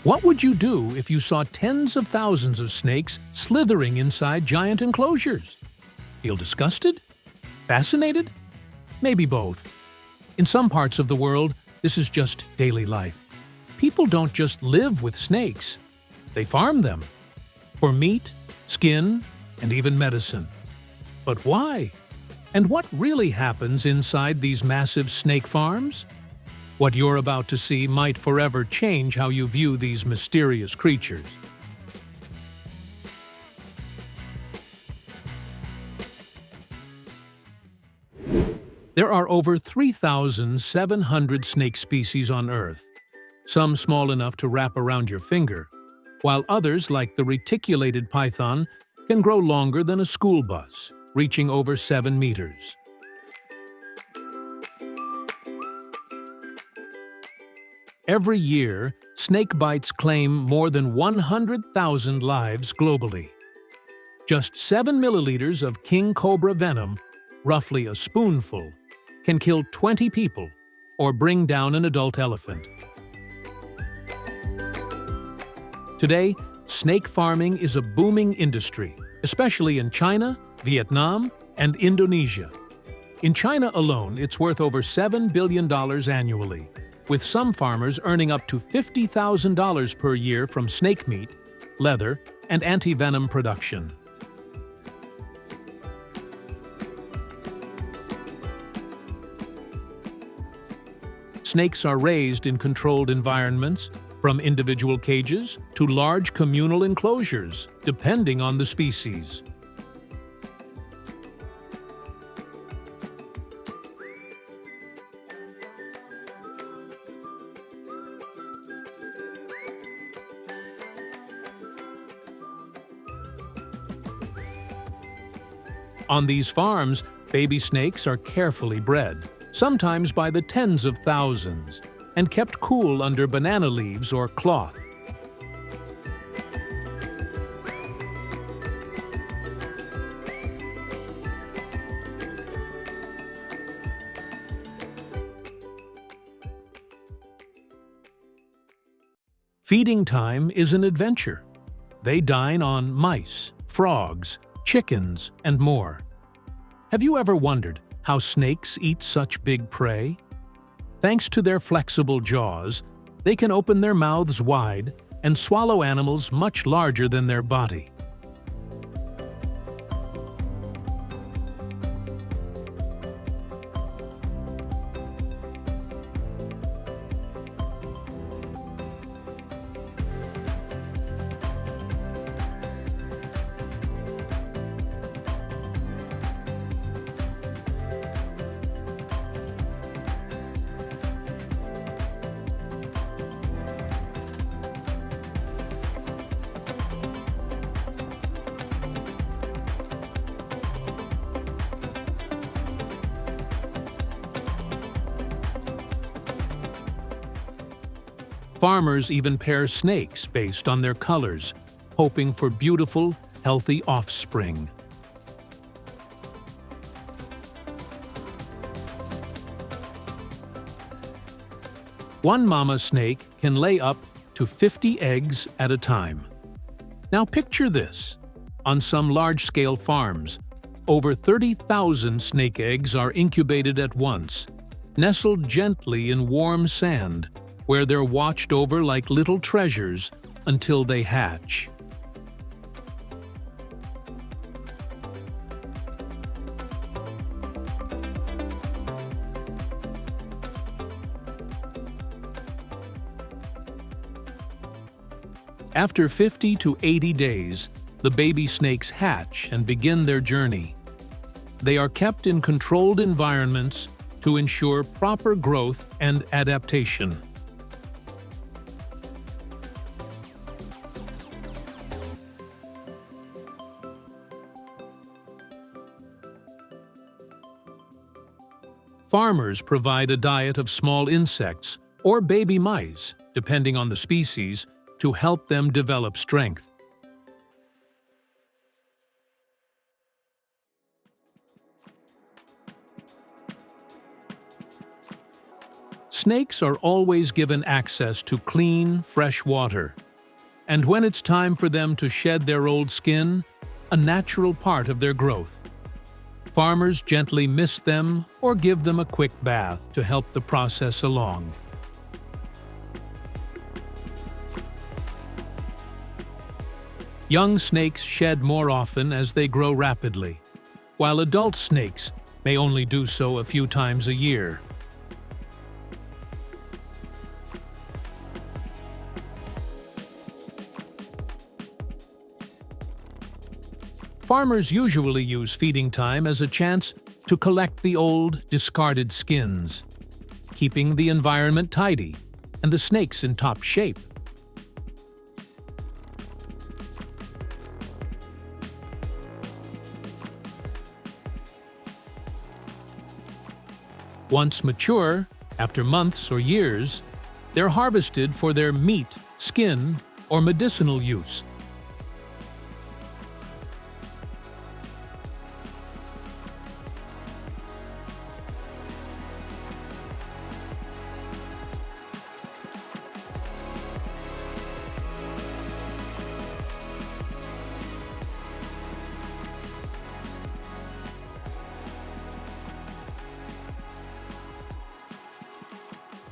What would you do if you saw tens of thousands of snakes slithering inside giant enclosures? Feel disgusted? Fascinated? Maybe both. In some parts of the world, this is just daily life. People don't just live with snakes. They farm them for meat, skin, and even medicine. But why? And what really happens inside these massive snake farms? What you're about to see might forever change how you view these mysterious creatures. There are over 3,700 snake species on Earth, some small enough to wrap around your finger, while others, like the reticulated python, can grow longer than a school bus, reaching over 7 meters. Every year, snake bites claim more than 100,000 lives globally. Just 7 milliliters of king cobra venom, roughly a spoonful, can kill 20 people or bring down an adult elephant. Today, snake farming is a booming industry, especially in China, Vietnam, and Indonesia. In China alone, it's worth over $7 billion annually, with some farmers earning up to $50,000 per year from snake meat, leather, and anti-venom production. Snakes are raised in controlled environments, from individual cages to large communal enclosures, depending on the species. On these farms, baby snakes are carefully bred, sometimes by the tens of thousands, and kept cool under banana leaves or cloth. Feeding time is an adventure. They dine on mice, frogs, chickens, and more. Have you ever wondered how snakes eat such big prey? Thanks to their flexible jaws, they can open their mouths wide and swallow animals much larger than their body. Farmers even pair snakes based on their colors, hoping for beautiful, healthy offspring. One mama snake can lay up to 50 eggs at a time. Now picture this. On some large-scale farms, over 30,000 snake eggs are incubated at once, nestled gently in warm sand, where they're watched over like little treasures until they hatch. After 50 to 80 days, the baby snakes hatch and begin their journey. They are kept in controlled environments to ensure proper growth and adaptation. Farmers provide a diet of small insects or baby mice, depending on the species, to help them develop strength. snakes are always given access to clean, fresh water. And when it's time for them to shed their old skin, a natural part of their growth, farmers gently mist them or give them a quick bath to help the process along. Young snakes shed more often as they grow rapidly, while adult snakes may only do so a few times a year. Farmers usually use feeding time as a chance to collect the old, discarded skins, keeping the environment tidy and the snakes in top shape. Once mature, after months or years, they're harvested for their meat, skin, or medicinal use.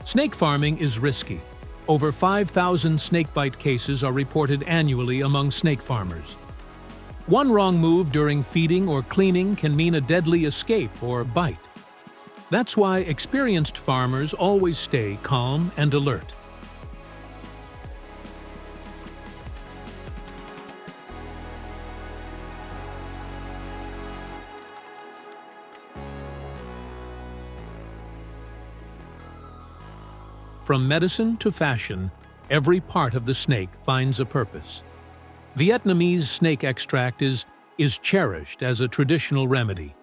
Snake farming is risky. Over 5,000 snakebite cases are reported annually among snake farmers. One wrong move during feeding or cleaning can mean a deadly escape or bite. That's why experienced farmers always stay calm and alert. From medicine to fashion, every part of the snake finds a purpose. Vietnamese snake extract is cherished as a traditional remedy,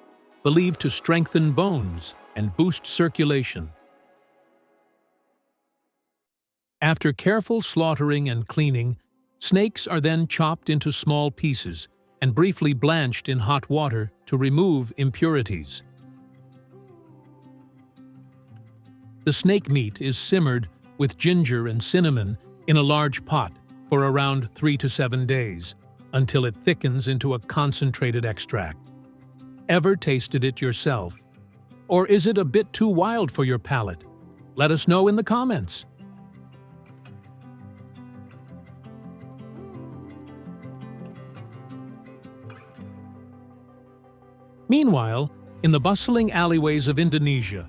believed to strengthen bones and boost circulation. After careful slaughtering and cleaning, snakes are then chopped into small pieces and briefly blanched in hot water to remove impurities. The snake meat is simmered with ginger and cinnamon in a large pot for around 3 to 7 days, until it thickens into a concentrated extract. Ever tasted it yourself? Or is it a bit too wild for your palate? Let us know in the comments. Meanwhile, in the bustling alleyways of Indonesia,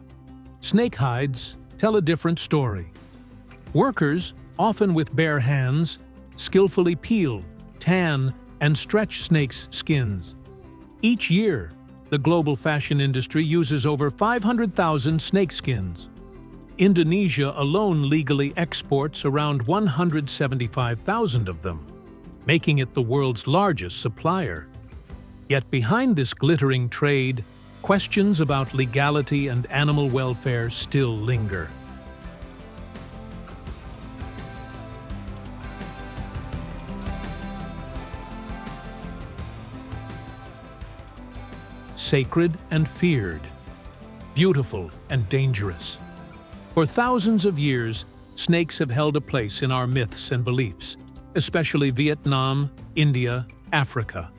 snake hides tell a different story. Workers, often with bare hands, skillfully peel, tan, and stretch snakes' skins. Each year, the global fashion industry uses over 500,000 snake skins. Indonesia alone legally exports around 175,000 of them, making it the world's largest supplier. Yet behind this glittering trade, questions about legality and animal welfare still linger. Sacred and feared, beautiful and dangerous. For thousands of years, snakes have held a place in our myths and beliefs, especially Vietnam, India, Africa.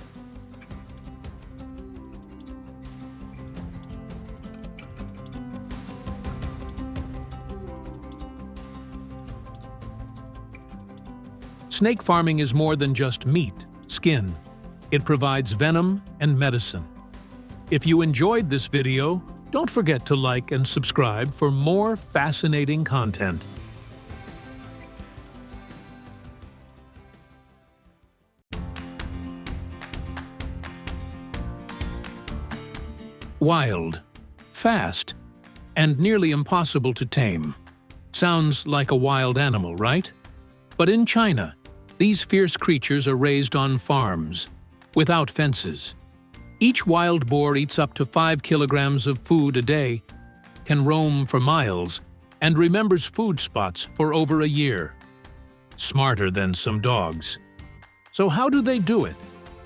Snake farming is more than just meat, skin. It provides venom and medicine. If you enjoyed this video, don't forget to like and subscribe for more fascinating content. Wild, fast, and nearly impossible to tame. Sounds like a wild animal, right? But in China, these fierce creatures are raised on farms, without fences. Each wild boar eats up to 5 kilograms of food a day, can roam for miles, and remembers food spots for over a year. Smarter than some dogs. So how do they do it?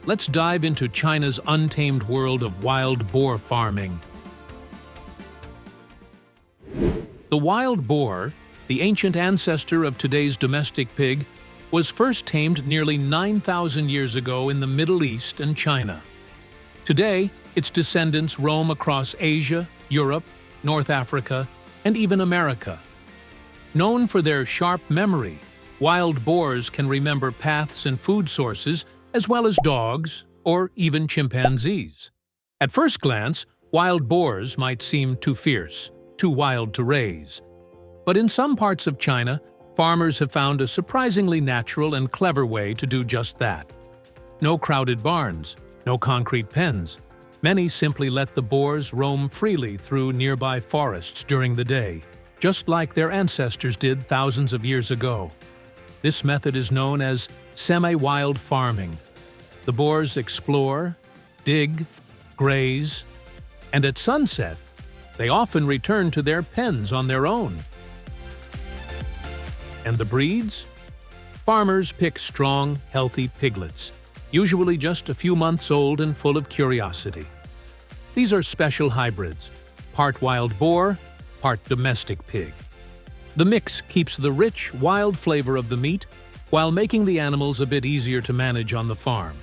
Let's dive into China's untamed world of wild boar farming. The wild boar, the ancient ancestor of today's domestic pig, was first tamed nearly 9,000 years ago in the Middle East and China. Today, its descendants roam across Asia, Europe, North Africa, and even America. Known for their sharp memory, wild boars can remember paths and food sources as well as dogs or even chimpanzees. At first glance, wild boars might seem too fierce, too wild to raise. But in some parts of China, farmers have found a surprisingly natural and clever way to do just that. No crowded barns, no concrete pens. Many simply let the boars roam freely through nearby forests during the day, just like their ancestors did thousands of years ago. This method is known as semi-wild farming. The boars explore, dig, graze, and at sunset, they often return to their pens on their own. And the breeds? Farmers pick strong, healthy piglets, usually just a few months old and full of curiosity. These are special hybrids, part wild boar, part domestic pig. The mix keeps the rich, wild flavor of the meat while making the animals a bit easier to manage on the farm.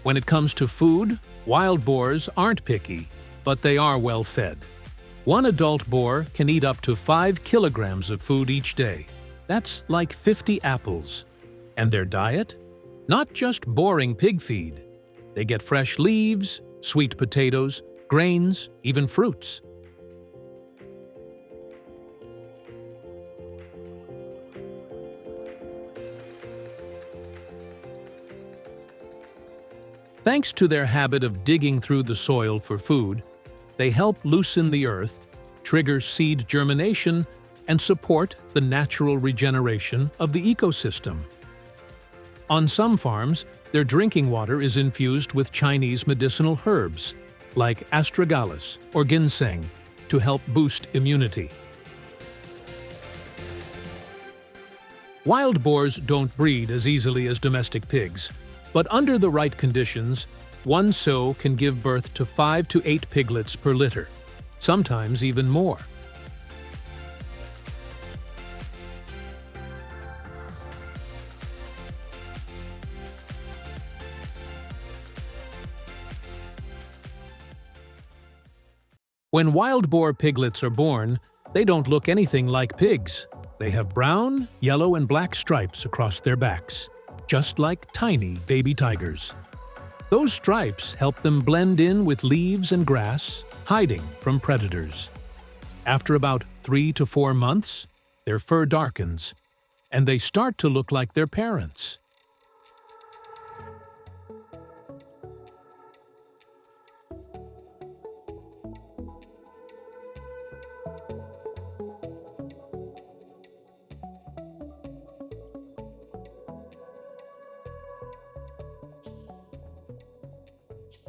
When it comes to food, wild boars aren't picky, but they are well fed. One adult boar can eat up to 5 kilograms of food each day. That's like 50 apples. And their diet? Not just boring pig feed. They get fresh leaves, sweet potatoes, grains, even fruits. Thanks to their habit of digging through the soil for food, they help loosen the earth, trigger seed germination, and support the natural regeneration of the ecosystem. On some farms, their drinking water is infused with Chinese medicinal herbs, like astragalus or ginseng, to help boost immunity. Wild boars don't breed as easily as domestic pigs, but under the right conditions, one sow can give birth to 5 to 8 piglets per litter, sometimes even more. When wild boar piglets are born, they don't look anything like pigs. They have brown, yellow, and black stripes across their backs, just like tiny baby tigers. Those stripes help them blend in with leaves and grass, hiding from predators. After about 3 to 4 months, their fur darkens, and they start to look like their parents.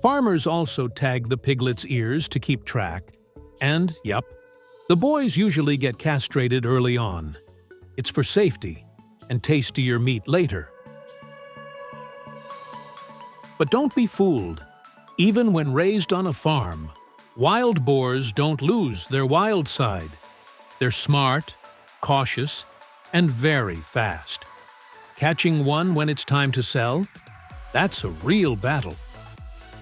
Farmers also tag the piglets' ears to keep track, and, yep, the boys usually get castrated early on. It's for safety and tastier meat later. But don't be fooled. Even when raised on a farm, wild boars don't lose their wild side. They're smart, cautious, and very fast. Catching one when it's time to sell? That's a real battle.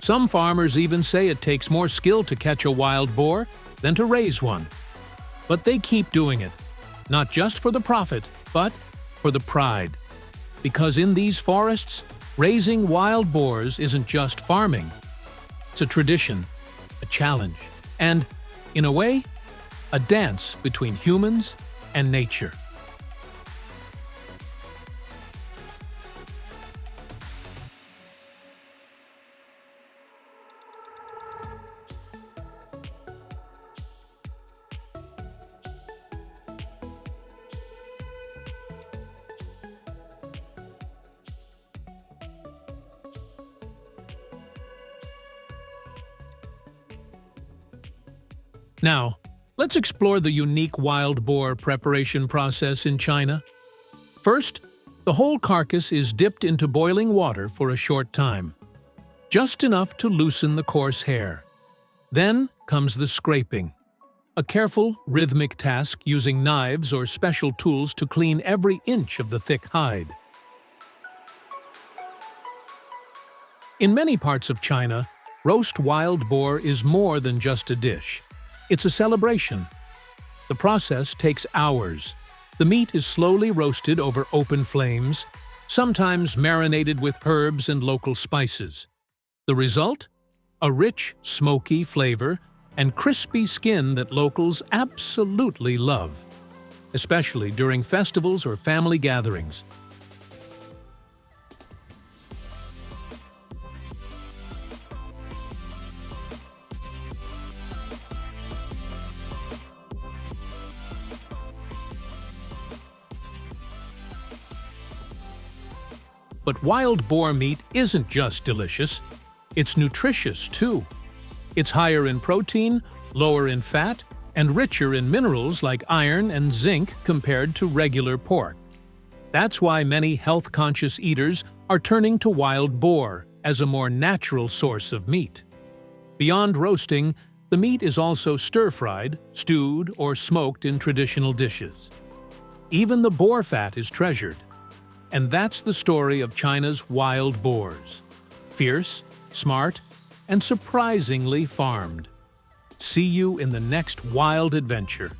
Some farmers even say it takes more skill to catch a wild boar than to raise one. But they keep doing it, not just for the profit, but for the pride. Because in these forests, raising wild boars isn't just farming. It's a tradition, a challenge, and, in a way, a dance between humans and nature. Now, let's explore the unique wild boar preparation process in China. First, the whole carcass is dipped into boiling water for a short time. just enough to loosen the coarse hair. Then comes the scraping, a careful, rhythmic task using knives or special tools to clean every inch of the thick hide. In many parts of China, roast wild boar is more than just a dish. It's a celebration. The process takes hours. The meat is slowly roasted over open flames, sometimes marinated with herbs and local spices. The result? A rich, smoky flavor and crispy skin that locals absolutely love, especially during festivals or family gatherings. But wild boar meat isn't just delicious, it's nutritious too. It's higher in protein, lower in fat, and richer in minerals like iron and zinc compared to regular pork. That's why many health-conscious eaters are turning to wild boar as a more natural source of meat. Beyond roasting, the meat is also stir-fried, stewed, or smoked in traditional dishes. Even the boar fat is treasured. And that's the story of China's wild boars. Fierce, smart, and surprisingly farmed. See you in the next wild adventure.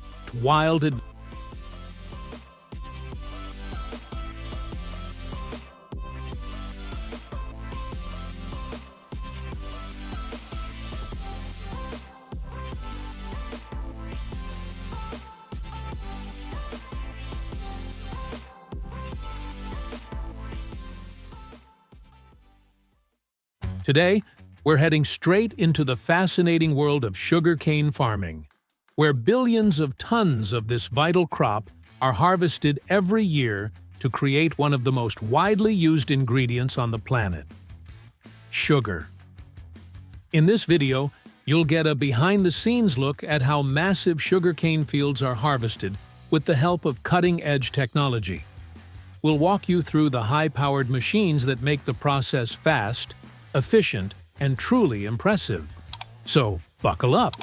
Today, we're heading straight into the fascinating world of sugarcane farming, where billions of tons of this vital crop are harvested every year to create one of the most widely used ingredients on the planet: sugar. In this video, you'll get a behind-the-scenes look at how massive sugarcane fields are harvested with the help of cutting-edge technology. We'll walk you through the high-powered machines that make the process fast, efficient, and truly impressive. So, buckle up!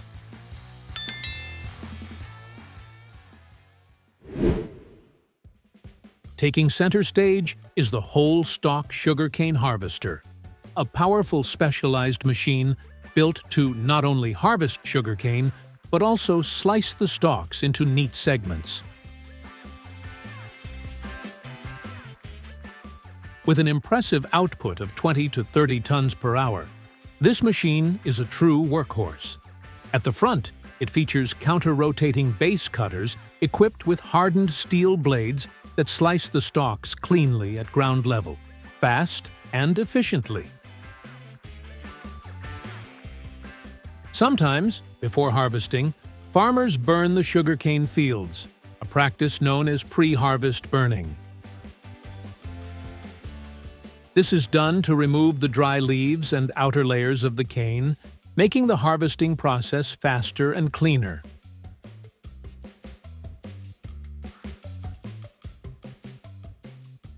Taking center stage is the whole-stalk sugarcane harvester, a powerful specialized machine built to not only harvest sugarcane, but also slice the stalks into neat segments. With an impressive output of 20 to 30 tons per hour, this machine is a true workhorse. At the front, it features counter-rotating base cutters equipped with hardened steel blades that slice the stalks cleanly at ground level, fast and efficiently. Sometimes, before harvesting, farmers burn the sugarcane fields, a practice known as pre-harvest burning. This is done to remove the dry leaves and outer layers of the cane, making the harvesting process faster and cleaner.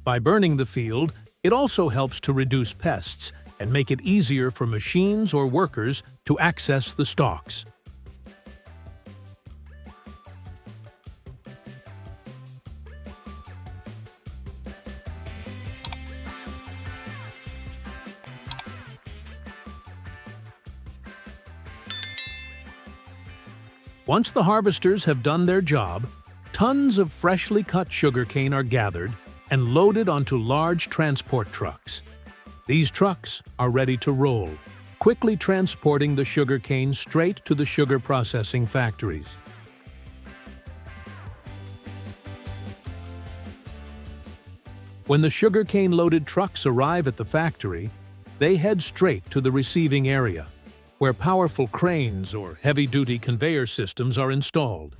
By burning the field, it also helps to reduce pests and make it easier for machines or workers to access the stalks. Once the harvesters have done their job, tons of freshly cut sugarcane are gathered and loaded onto large transport trucks. These trucks are ready to roll, quickly transporting the sugarcane straight to the sugar processing factories. When the sugarcane-loaded trucks arrive at the factory, they head straight to the receiving area, where powerful cranes or heavy-duty conveyor systems are installed.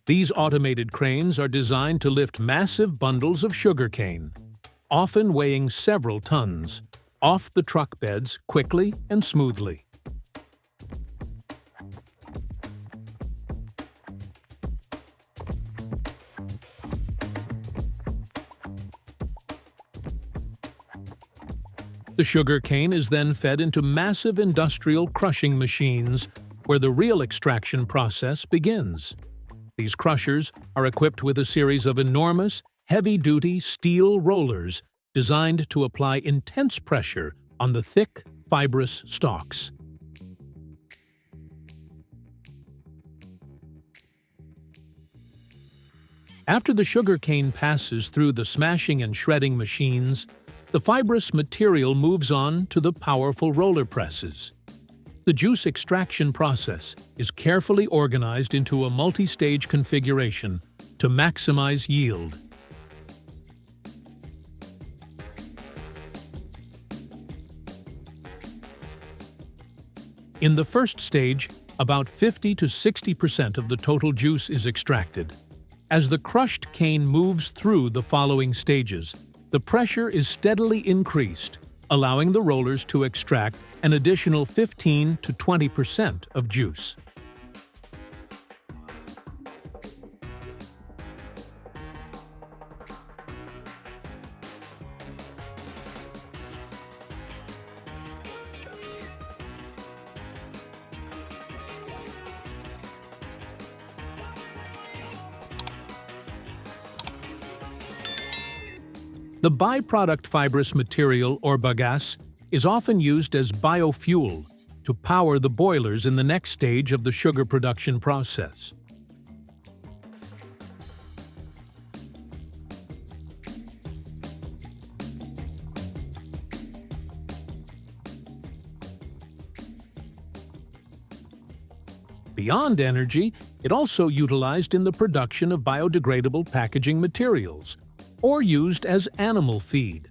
These automated cranes are designed to lift massive bundles of sugarcane, often weighing several tons, off the truck beds quickly and smoothly. The sugar cane is then fed into massive industrial crushing machines, where the real extraction process begins. These crushers are equipped with a series of enormous, heavy-duty steel rollers designed to apply intense pressure on the thick, fibrous stalks. After the sugar cane passes through the smashing and shredding machines, the fibrous material moves on to the powerful roller presses. The juice extraction process is carefully organized into a multi-stage configuration to maximize yield. In the first stage, about 50 to 60% of the total juice is extracted. As the crushed cane moves through the following stages, the pressure is steadily increased, allowing the rollers to extract an additional 15 to 20% of juice. The byproduct fibrous material, or bagasse, is often used as biofuel to power the boilers in the next stage of the sugar production process. Beyond energy, it also utilized in the production of biodegradable packaging materials, or used as animal feed.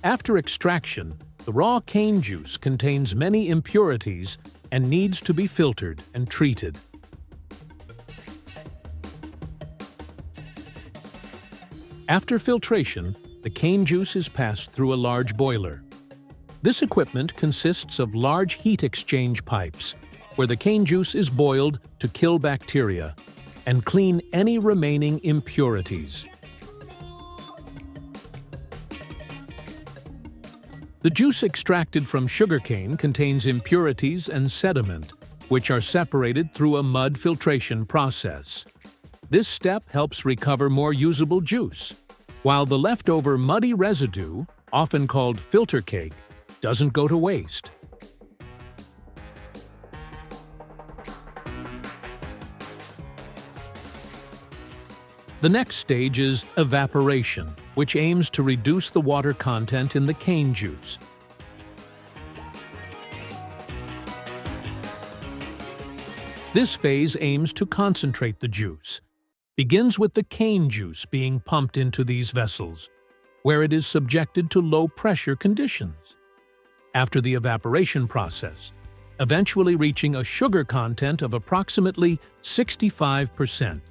After extraction, the raw cane juice contains many impurities and needs to be filtered and treated. After filtration, the cane juice is passed through a large boiler. This equipment consists of large heat exchange pipes, where the cane juice is boiled to kill bacteria and clean any remaining impurities. The juice extracted from sugarcane contains impurities and sediment, which are separated through a mud filtration process. This step helps recover more usable juice, while the leftover muddy residue, often called filter cake, doesn't go to waste. The next stage is evaporation, which aims to reduce the water content in the cane juice. This phase aims to concentrate the juice. Begins with the cane juice being pumped into these vessels, where it is subjected to low-pressure conditions. After the evaporation process, eventually reaching a sugar content of approximately 65%.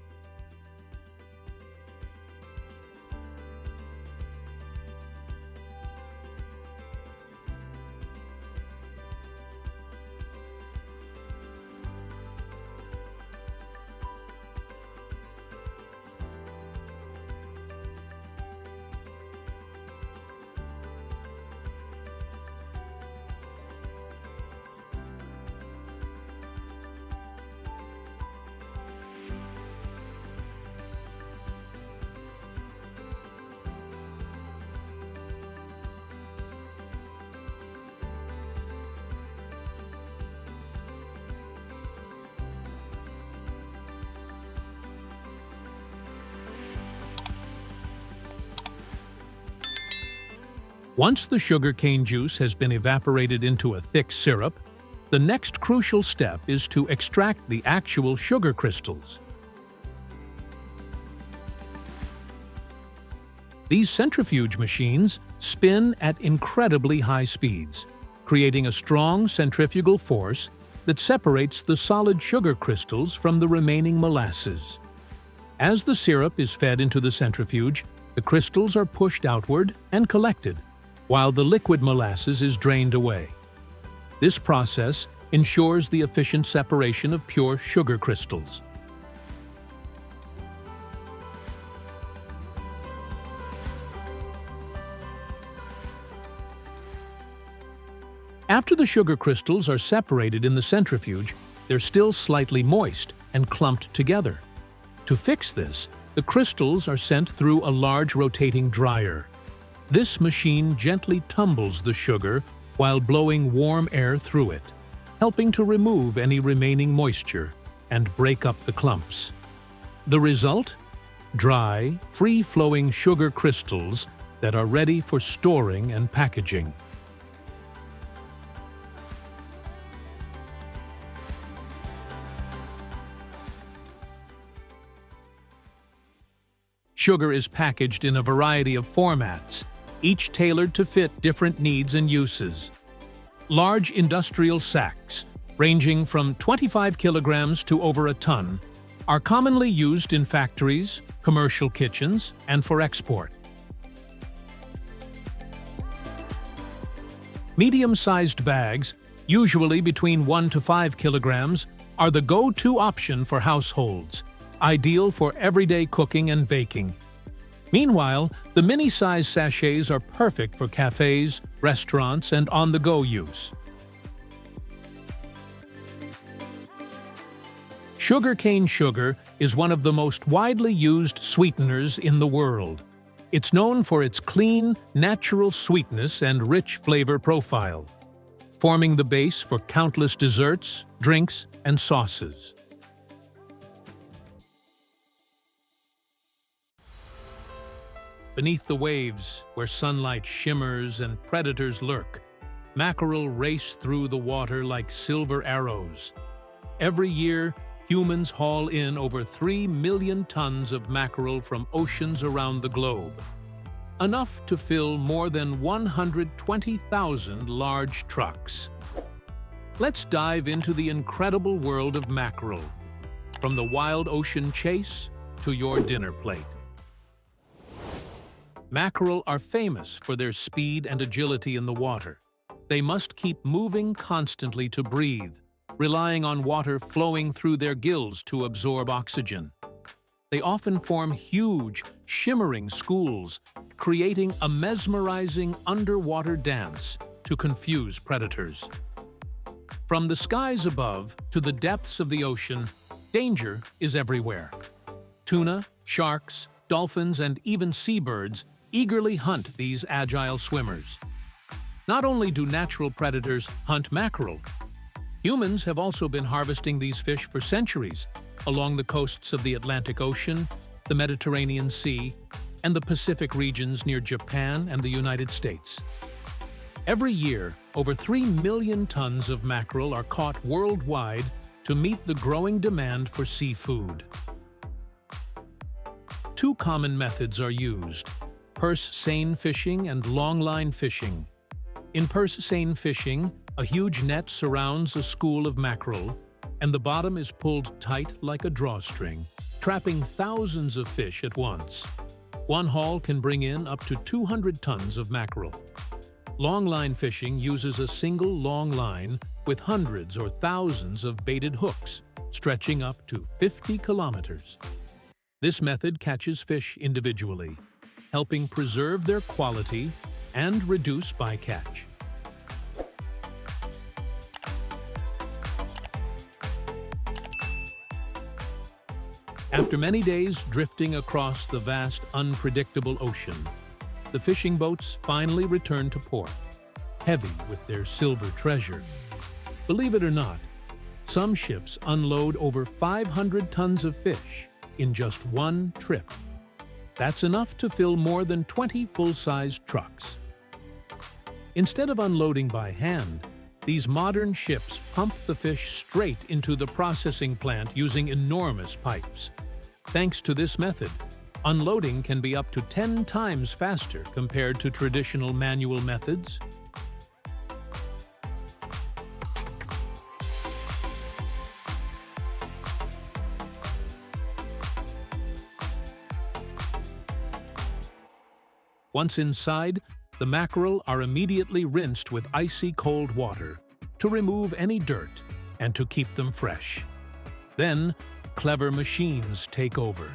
Once the sugar cane juice has been evaporated into a thick syrup, the next crucial step is to extract the actual sugar crystals. These centrifuge machines spin at incredibly high speeds, creating a strong centrifugal force that separates the solid sugar crystals from the remaining molasses. As the syrup is fed into the centrifuge, the crystals are pushed outward and collected, while the liquid molasses is drained away. This process ensures the efficient separation of pure sugar crystals. After the sugar crystals are separated in the centrifuge, they're still slightly moist and clumped together. To fix this, the crystals are sent through a large rotating dryer. This machine gently tumbles the sugar while blowing warm air through it, helping to remove any remaining moisture and break up the clumps. The result? Dry, free-flowing sugar crystals that are ready for storing and packaging. Sugar is packaged in a variety of formats, each tailored to fit different needs and uses. Large industrial sacks, ranging from 25 kilograms to over a ton, are commonly used in factories, commercial kitchens, and for export. Medium-sized bags, usually between 1 to 5 kilograms, are the go-to option for households, ideal for everyday cooking and baking. Meanwhile, the mini-size sachets are perfect for cafes, restaurants, and on-the-go use. Sugarcane sugar is one of the most widely used sweeteners in the world. It's known for its clean, natural sweetness and rich flavor profile, forming the base for countless desserts, drinks, and sauces. Beneath the waves, where sunlight shimmers and predators lurk, mackerel race through the water like silver arrows. Every year, humans haul in over 3 million tons of mackerel from oceans around the globe, enough to fill more than 120,000 large trucks. Let's dive into the incredible world of mackerel, from the wild ocean chase to your dinner plate. Mackerel are famous for their speed and agility in the water. They must keep moving constantly to breathe, relying on water flowing through their gills to absorb oxygen. They often form huge, shimmering schools, creating a mesmerizing underwater dance to confuse predators. From the skies above to the depths of the ocean, danger is everywhere. Tuna, sharks, dolphins, and even seabirds eagerly hunt these agile swimmers. Not only do natural predators hunt mackerel, humans have also been harvesting these fish for centuries along the coasts of the Atlantic Ocean, the Mediterranean Sea, and the Pacific regions near Japan and the United States. Every year, over 3 million tons of mackerel are caught worldwide to meet the growing demand for seafood. Two common methods are used: purse seine fishing and longline fishing. In purse seine fishing, a huge net surrounds a school of mackerel, and the bottom is pulled tight like a drawstring, trapping thousands of fish at once. One haul can bring in up to 200 tons of mackerel. Longline fishing uses a single long line with hundreds or thousands of baited hooks, stretching up to 50 kilometers. This method catches fish individually, helping preserve their quality and reduce bycatch. After many days drifting across the vast, unpredictable ocean, the fishing boats finally return to port, heavy with their silver treasure. Believe it or not, some ships unload over 500 tons of fish in just one trip. That's enough to fill more than 20 full-sized trucks. Instead of unloading by hand, these modern ships pump the fish straight into the processing plant using enormous pipes. Thanks to this method, unloading can be up to 10 times faster compared to traditional manual methods. Once inside, the mackerel are immediately rinsed with icy cold water to remove any dirt and to keep them fresh. Then, clever machines take over,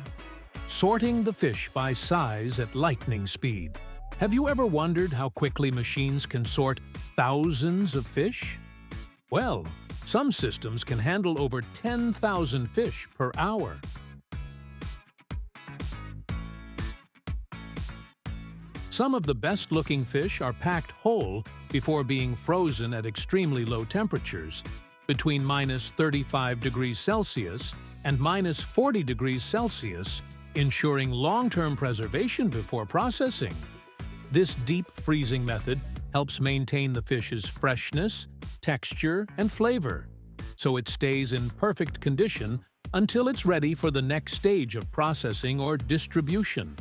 sorting the fish by size at lightning speed, Have you ever wondered how quickly machines can sort thousands of fish? Well, some systems can handle over 10,000 fish per hour. Some of the best-looking fish are packed whole before being frozen at extremely low temperatures, between -35 degrees Celsius and -40 degrees Celsius, ensuring long-term preservation before processing. This deep freezing method helps maintain the fish's freshness, texture, and flavor, so it stays in perfect condition until it's ready for the next stage of processing or distribution.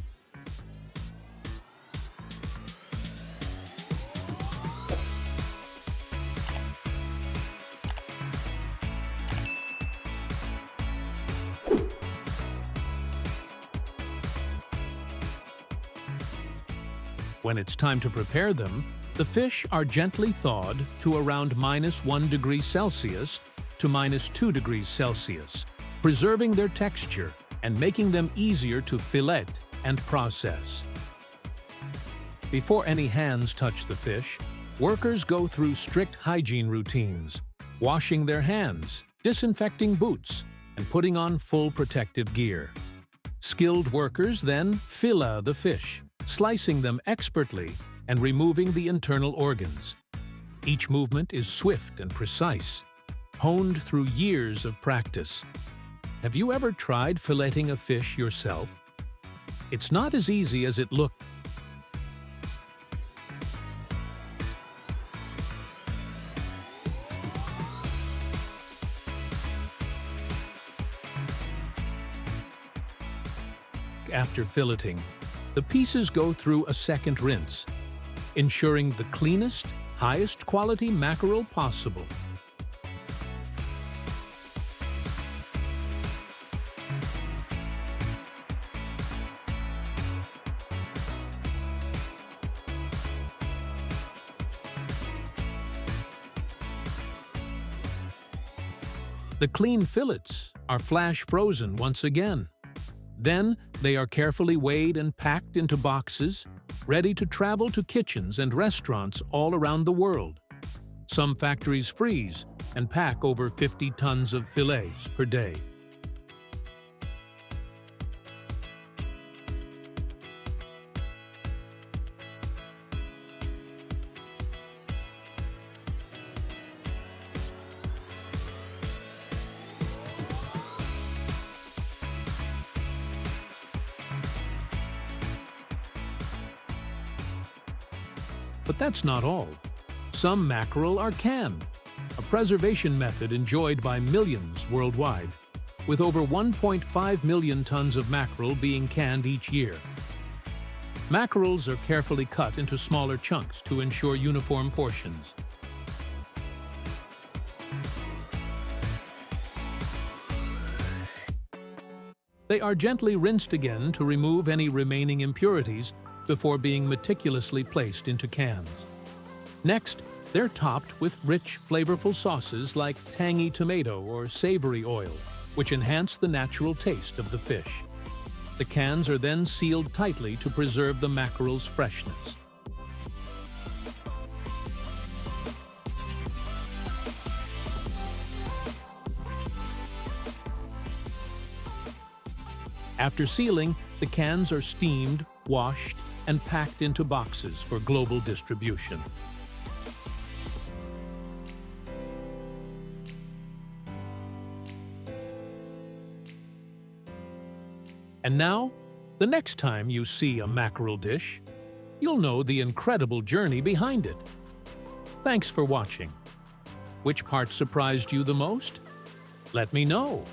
When it's time to prepare them, the fish are gently thawed to around -1 degree Celsius to -2 degrees Celsius, preserving their texture and making them easier to fillet and process. Before any hands touch the fish, workers go through strict hygiene routines, washing their hands, disinfecting boots, and putting on full protective gear. Skilled workers then fillet the fish, slicing them expertly and removing the internal organs. Each movement is swift and precise, honed through years of practice. Have you ever tried filleting a fish yourself? It's not as easy as it looks. After filleting, the pieces go through a second rinse, ensuring the cleanest, highest quality mackerel possible. The clean fillets are flash frozen once again. Then they are carefully weighed and packed into boxes, ready to travel to kitchens and restaurants all around the world. Some factories freeze and pack over 50 tons of fillets per day. But that's not all. Some mackerel are canned, a preservation method enjoyed by millions worldwide, with over 1.5 million tons of mackerel being canned each year. Mackerels are carefully cut into smaller chunks to ensure uniform portions. They are gently rinsed again to remove any remaining impurities before being meticulously placed into cans. Next, they're topped with rich, flavorful sauces like tangy tomato or savory oil, which enhance the natural taste of the fish. The cans are then sealed tightly to preserve the mackerel's freshness. After sealing, the cans are steamed, washed, and packed into boxes for global distribution. And now, the next time you see a mackerel dish, you'll know the incredible journey behind it. Thanks for watching. Which part surprised you the most? Let me know.